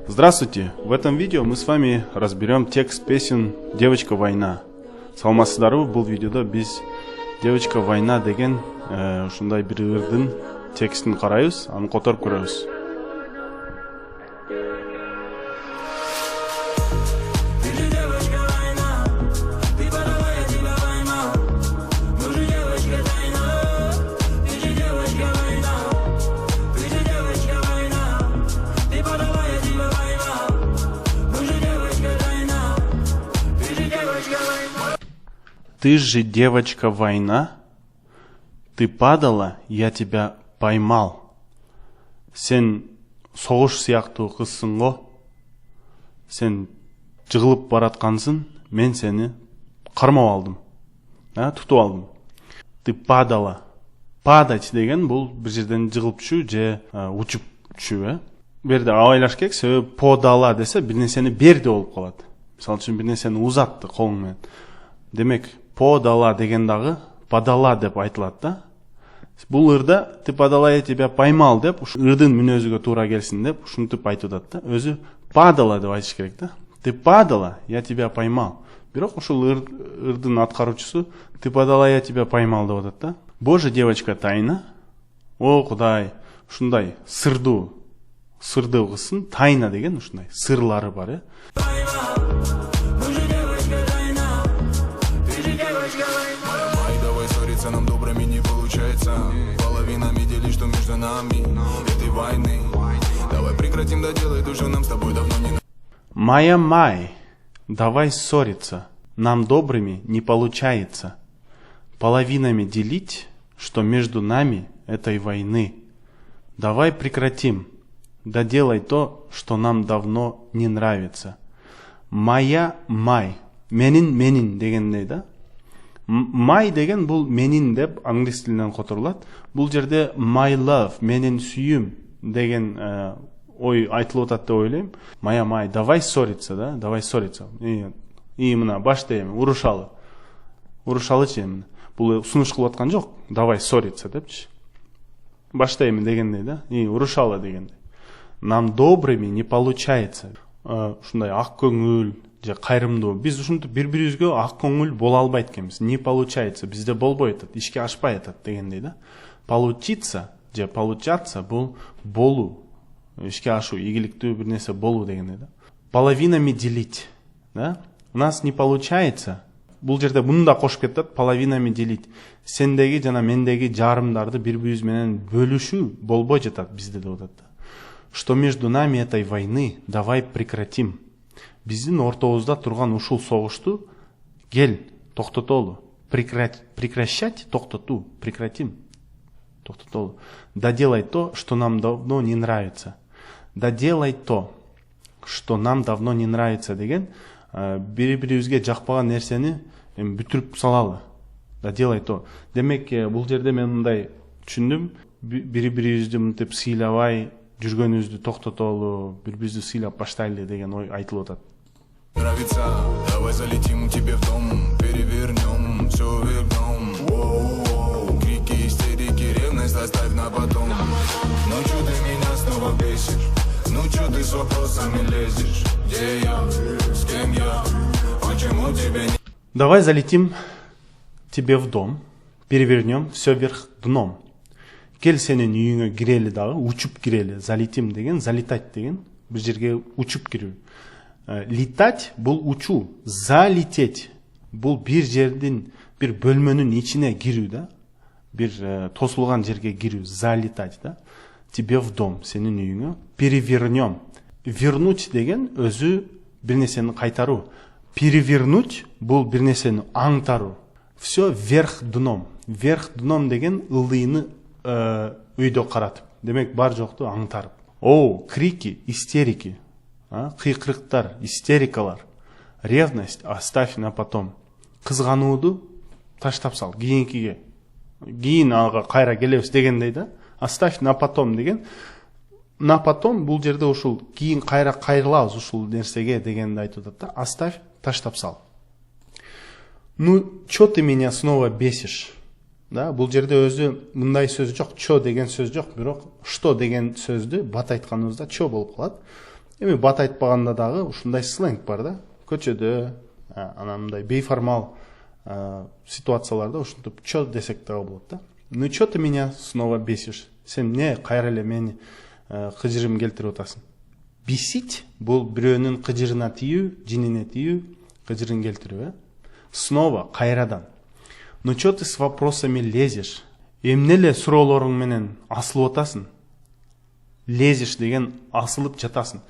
Здравствуйте! В этом видео мы с вами разберем текст песен «Девочка война». Саламатсыздарбы, бұл видеода біз «Девочка война» деген ушундай бир ырдын текстин карайбыз, аны которуп көрөбүз. Ты же девочка война, ты падала, я тебя поймал. Сен соғыш сияктуу кызсың го, сен жыгылып бараткансың, мен сени кармап алдым, тутуп алдым. Ты падала. Падать деген бул бир жерден жыгылып түшүү же учуп түшүү. Бу жерде абайлаш керек, себеби подала десе бир нерсени берди болуп калат. Мисалы үчүн бир нерсени узатты колуң менен. Демек, подала деген дагы падала деп айтылат да. Бул ырда ты падала, я тебя поймал деп, ушу ырдын мүнөзүгө туура келсин деп ушинтип айтып атат да. Өзү падала деп айтыш керек да. Ты падала, я тебя поймал. Бирок ушул ырдын аткаруучусу ты падала, я тебя поймал деп атат да. Боже, девочка тайна. О Кудай, ушундай сырдуу кызсың, тайна деген ушундай сырлары бар, Нам добрыми не получается. Половинами делишь, что между нами этой войны. Давай прекратим доделать, уже нам с тобой давно не... Моя май, давай ссориться, нам добрыми не получается. Половинами делить, что между нами этой войны. Давай прекратим, доделай то, что нам давно не нравится. Моя май, менин дегендей да. My деген бул менин деп англис тилинен которулат. Бул жерде my love, менин сүйүм деген ой айтылып атат деп ойлойм. Моя май, давай ссориться, да? Давай ссориться. И мына баштайм, урушалычы эмне. Бул сунуш кылып аткан жок. Давай ссориться депчи. Баштайм дегендей, да? И урушалы дегендей. Нам добрыми не получается. Ушундай ак көңүл же кайрымдуу. Биз ушинтип бири-бирибизге ак көңүл боло албайт экенбиз. Не получается, бизде болбой атат, ишке ашпай атат дегендей да. Получиться же получаться бул болуу, ишке ашуу, ийгиликтүү бир нерсе болуу дегендей да. Половинами делить, да? У нас не получается. Бул жерде муну да кошуп кетет, половинами делить. Сендеги жана мендеги жарымдарды бири-бирибиз менен бөлүшүү болбой жатат бизде деп атат. Что между нами этой войны, давай прекратим. Биздин ортобузда турган ушул согушту кел токтотолу. Прекращать, токтотуу, прекратим. Токтотолу. Доделай то, что нам давно не нравится. Доделай то, что нам давно не нравится деген бири-бирибизге жакпаган нерсени бүтүрүп салалы. Доделай то. Демек, бул жерде мен мындай түшүндүм. Бири-бирибизди мынтип сыйлабай жүргөнүбүздү токтотолу, бири-бирибизди сыйлап баштайлы деген ой айтылып атат. Нравится, давай залетим тебе в дом, перевернем, все вернем. Воу-воу, крики, истерики, ревность оставь на потом. Ну чё ты меня снова бесишь? Ну чё ты с вопросами лезешь? Где я? С кем я? Почему тебе не... Давай залетим тебе в дом, перевернем все вверх дном. Кел сенин үйүңө кирели дагы, учуп кирели. Залетим деген, залетать деген, бир жерге учуп кирүү. Летать бул учуу, залететь бул бир жердин, бир бөлмөнүн ичине кирүү да. Бир тосулган жерге кирүү, залетать да. Тебе в дом, сенин үйүңө. Перевернем. Вернуть деген өзү бир нерсени кайтаруу. Перевернуть бул бир нерсени аңтаруу. Все вверх дном. Вверх дном деген ылдыйны үйдө каратып. Демек бар жокту аңтарып. О, крики, истерики. Кыйкырыктар, истерикалар. Ревность оставь на потом. Кызганууду таштап сал кийинкиге. Кийин ага кайра келебиз дегендей да. Оставь на потом деген. На потом бул жерде ушул кийин кайра кайрылабыз ушул нерсеге дегенди айтып атат да. Оставь, таштап сал. Ну, чё ты меня снова бесишь? Да, бул жерде өзү мындай сөз жок, чо деген сөз жок, бирок что деген сөздү бат айтканыбызда чо болуп калат. Эми бат айтпаганда дагы ушундай сленг бар да. Көчөдө, анандай бейформал ситуацияларда ушинтип чё десек дагы болот да. Ну чё ты меня снова бесишь? Сен не кайра эле мени кыжырым келтирип атасың? Бесить бул бирөөнүн кыжырына тиүү, жинине тиүү, кыжырын келтирүү, Снова кайрадан. Ну чё ты с вопросами лезешь? Эмне эле суроолоруң менен асылып атасың? Лезешь деген асылып жатасың.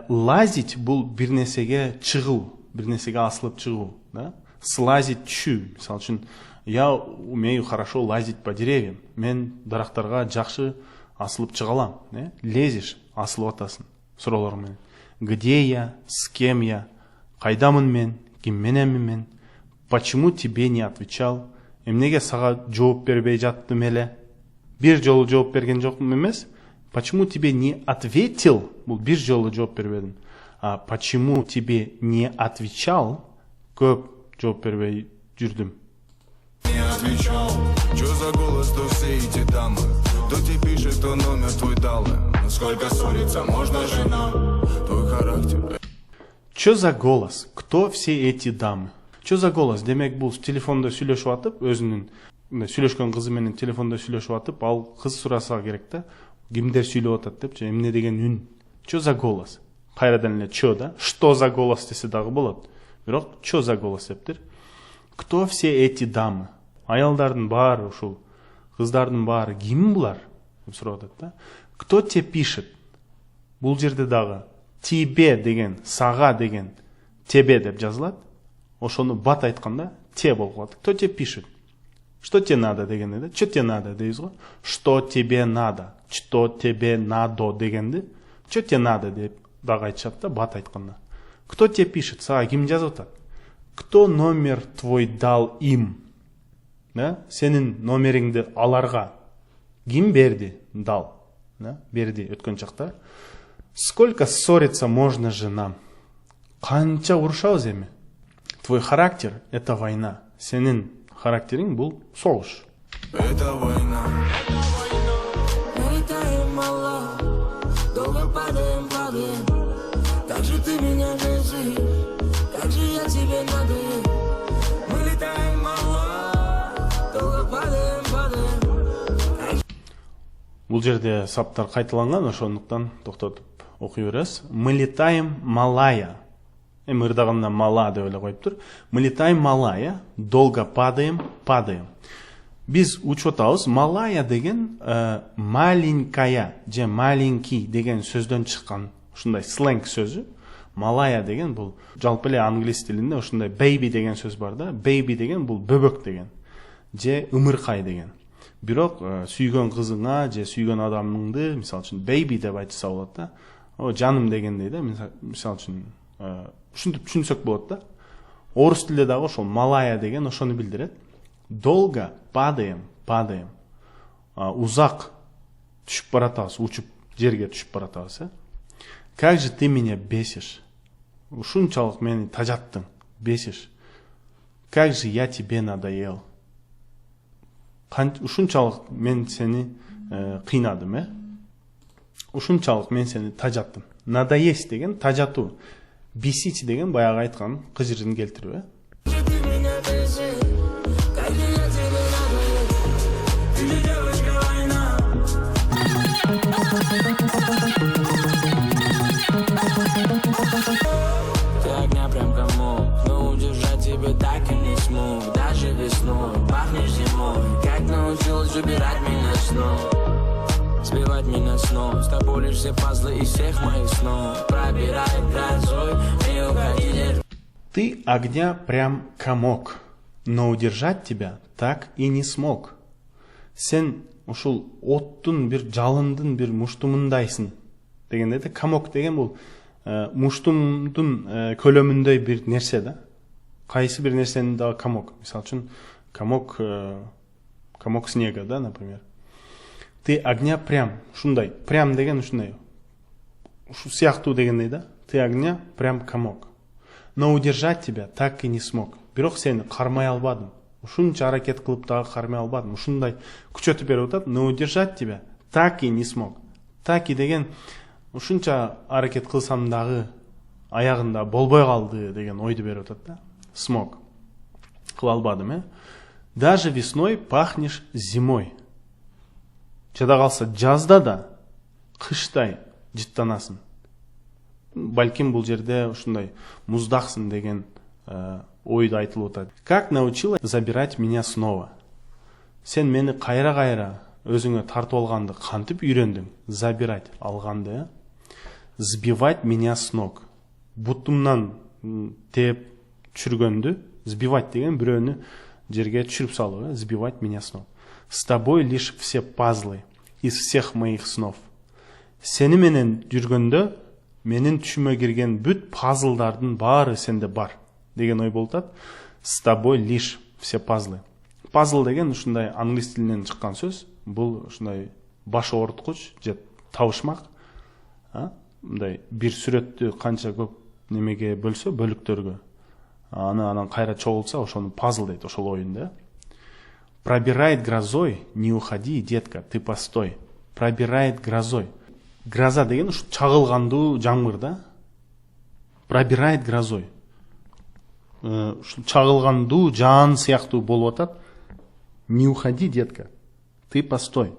Лазить бул бир нерсеге чыгуу, бир нерсеге асылып чыгуу, да? Слазить түшүү. Мисалы үчүн, я умею хорошо лазить по деревьям. Мен дарактарга жакшы асылып чыга алам, да? Лезешь, асылып атасың суроолоруң менен. Где я, с кем я, кайдамын мен, ким мененмин мен, почему тебе не отвечал, эмнеге сага жооп бербей жаттым эле, бир жолу жооп берген жокмун эмес, почему тебе не ответил, бул бир жолу жооп бербедим, а почему тебе не отвечал, көп жооп бербей жүрдүм. Не отвечал, чё за голос, то все эти дамы, кто тебе пишет, кто номер твой дал, сколько ссориться можно же нам, твой характер. Чё за голос, кто все эти дамы? Чё за голос? Демек бул телефондо сүйлөшүп атып, өзүнүн сүйлөшкөн кызы менен телефондо сүйлөшүп атып, ал кыз сураса керек да, кимдер сүйлөп атат деп, же эмне деген үн? Чё за голос? Кайрадан эле чё да? Что за голос десе дагы болот. Бирок чё за голос дептир? Кто все эти дамы? Аялдардын баары, ушул кыздардын баары ким булар? деп сурап атат да. Кто тебе пишет? Бул жерде дагы тебе деген, сага деген, тебе деп жазылат. Ошону бат айтканда те болуп калат. Кто тебе пишет? Что тебе надо дегенде да? Что тебе надо дейбиз го? Что тебе надо? Что тебе надо дегенде? Что тебе надо деп дагы айтышат да бат айтканда. Кто тебе пишет? Сага ким жазып атат? Кто номер твой дал им? Да? Сенин номериңди аларга ким берди? Дал. Да? Берди өткөн чакта. Сколько ссориться можно же нам? Канча урушабыз эми? Твой характер – это война. Сенин характериң бул согуш. Это война. Мы летаем мало, долго падаем. Как же ты меня бесишь, как же я тебе надоел. Мы летаем мало, долго падаем. Бул жерде саптар кайталанган, ошондуктан токтотуп окуй беребиз. Мы летаем малая. Эми ырдаганда мала деп эле коюптур. Мы летаем малая, долго падаем. Биз учуп атабыз, малая деген маленькая же маленький деген сөздөн чыккан ушундай сленг сөзү. Малая деген бул жалпы эле англис тилинде ушундай baby деген сөз бар да. Baby деген бул бөбөк деген же ымыркай деген. Бирок сүйгөн кызыңа же сүйгөн адамыңды мисалы үчүн baby деп айтса болот да. О жаным дегендей да, мисалы үчүн ушинтип түшүнсөк болот да. Орус тилде дагы ошол малая деген ошону билдирет. Долго падаем. Узак түшүп баратабыз, учуп жерге түшүп баратабыз, Как же ты меня бесишь? Ушунчалык мени тажаттың, бесишь. Как же я тебе надоел? Ушунчалык мен сени кыйнадым, Ушунчалык мен сени тажаттым. Надоесть деген тажатуу. Бесить деген баягы айткан кыжырын келтирүү, Ты огня прям комок, но удержать тебя так и не смог. Даже весной пахнешь зимой, как научилась убирать меня снова, сбивать меня снова. С тобой лишь все пазлы из всех моих снов. Пробирает грозой, не уходи. Ты огня прям комок, но удержать тебя так и не смог. Сен ушул оттун бир жалындын бир муштумундайсың дегенде да, комок деген бул муштумдун көлөмүндөй бир нерсе да. Кайсы бир нерсенин дагы комок. Мисалы үчүн комок снега, да, например. Ты огня прям, ушундай, прям деген ушундай. Ушу сыяктуу дегендей да. Ты огня прям комок. Но удержать тебя так и не смог. Бирок сени кармай албадым. Ушунча аракет кылып дагы кармай албадым. Ушундай күчөтүп берип атат. Но удержать тебя так и не смог. Так и деген ушунча аракет кылсам дагы аягында болбой калды деген ойду берип атат да. Смог. Кыла албадым, Даже весной пахнешь зимой. Жада калса жазда да кыштай жыттанасың. Балким бул жерде ушундай муздаксың деген ойду айтылып атат. Как научила забирать меня снова? Сен мени кайра өзүңө тартып алганды кантип үйрөндүң? Забирать алганды, сбивать меня с ног. Бутумнан теп чүргөндү, сбивать деген бирөөнү жерге чүрүп салуу, сбивать меня с ног. С тобой лишь все пазлы из всех моих снов. Сени менен жүргөндө менин түшүмө кирген бүт пазлдардын баары сенде бар деген ой болуп атат. С тобой лишь все пазлы. Пазл деген ушундай англис тилинен чыккан сөз. Бул ушундай баш ооруткуч же табышмак. Мындай бир сүрөттү канча көп немеге бөлсө, бөлүктөргө, анан кайра чогултса, ошону пазл дейт, ошол оюнда. Пробирает грозой, не уходи, детка, ты постой. Пробирает грозой. Гроза деген ушу чагылгандуу жамгыр да. Пробирает грозой. Ушу чагылгандуу жаан сыяктуу болуп атат. Не уходи, детка, ты постой.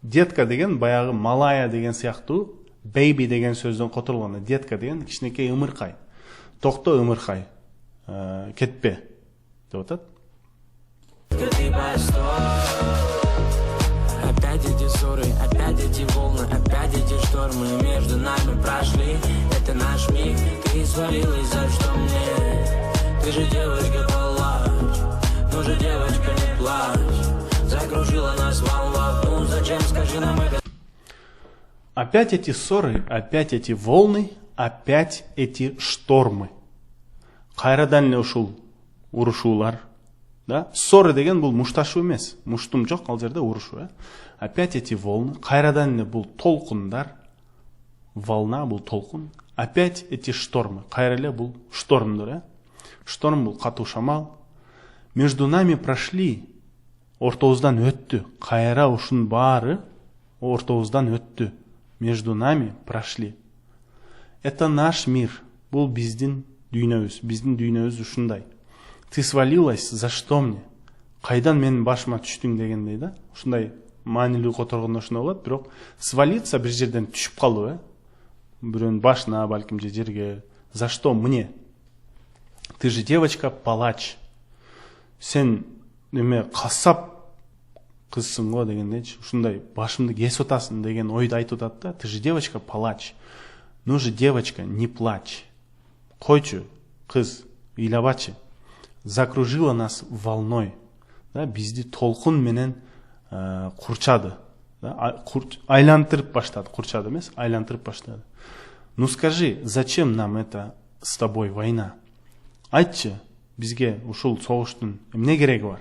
Детка деген баягы малая деген сыяктуу, baby деген сөздөн которулган. Детка деген кичинекей ымыркай. Токто ымыркай, кетпе деп атат. Опять эти ссоры, опять эти волны, опять эти штормы между нами прошли. Это наш миг, ты свалилась, за что мне? Ты же девочка, палач, ну же девочка, не плачь. Закружила нас волна, ну зачем, скажи нам это? Опять эти ссоры, опять эти волны, опять эти штормы. Кайрадан эле ушул урушуулар. Да? Ссоры деген бул мушташуу эмес. Муштум жок, ал жерде урушуу. Опять эти волны. Кайрадан эле бул толкундар. Волна бул толкун. Опять эти штормы. Кайра эле бул штормдор. Шторм бул катуу шамал. Между нами прошли. Ортобуздан өттү. Кайра ушун баары ортобуздан өттү. Между нами прошли. Это наш мир. Бул биздин дүйнөбүз. Биздин дүйнөбүз ушундай. Ты свалилась, за что мне? Кайдан менин башыма түштүң дегендей да. Ушундай маанилүү которгондо ушундай болот, бирок свалиться бир жерден түшүп калуу, бирөөнүн башына, балким же жерге. За что мне? Ты же девочка палач. Сен неме кассап кызсың го дегендейчи. Ушундай башымды кесип атасың деген ойду айтып атат да. Ты же девочка палач. Ну же девочка, не плачь. Койчу, кыз, ыйлабачы. Закружила нас волной. Да, бизди толкун менен курчады. Да, айлантырып баштады. Курчады эмес, айлантырып баштады. Ну скажи, зачем нам это с тобой война? Айтчы, бизге ушул согуштун эмне кереги бар?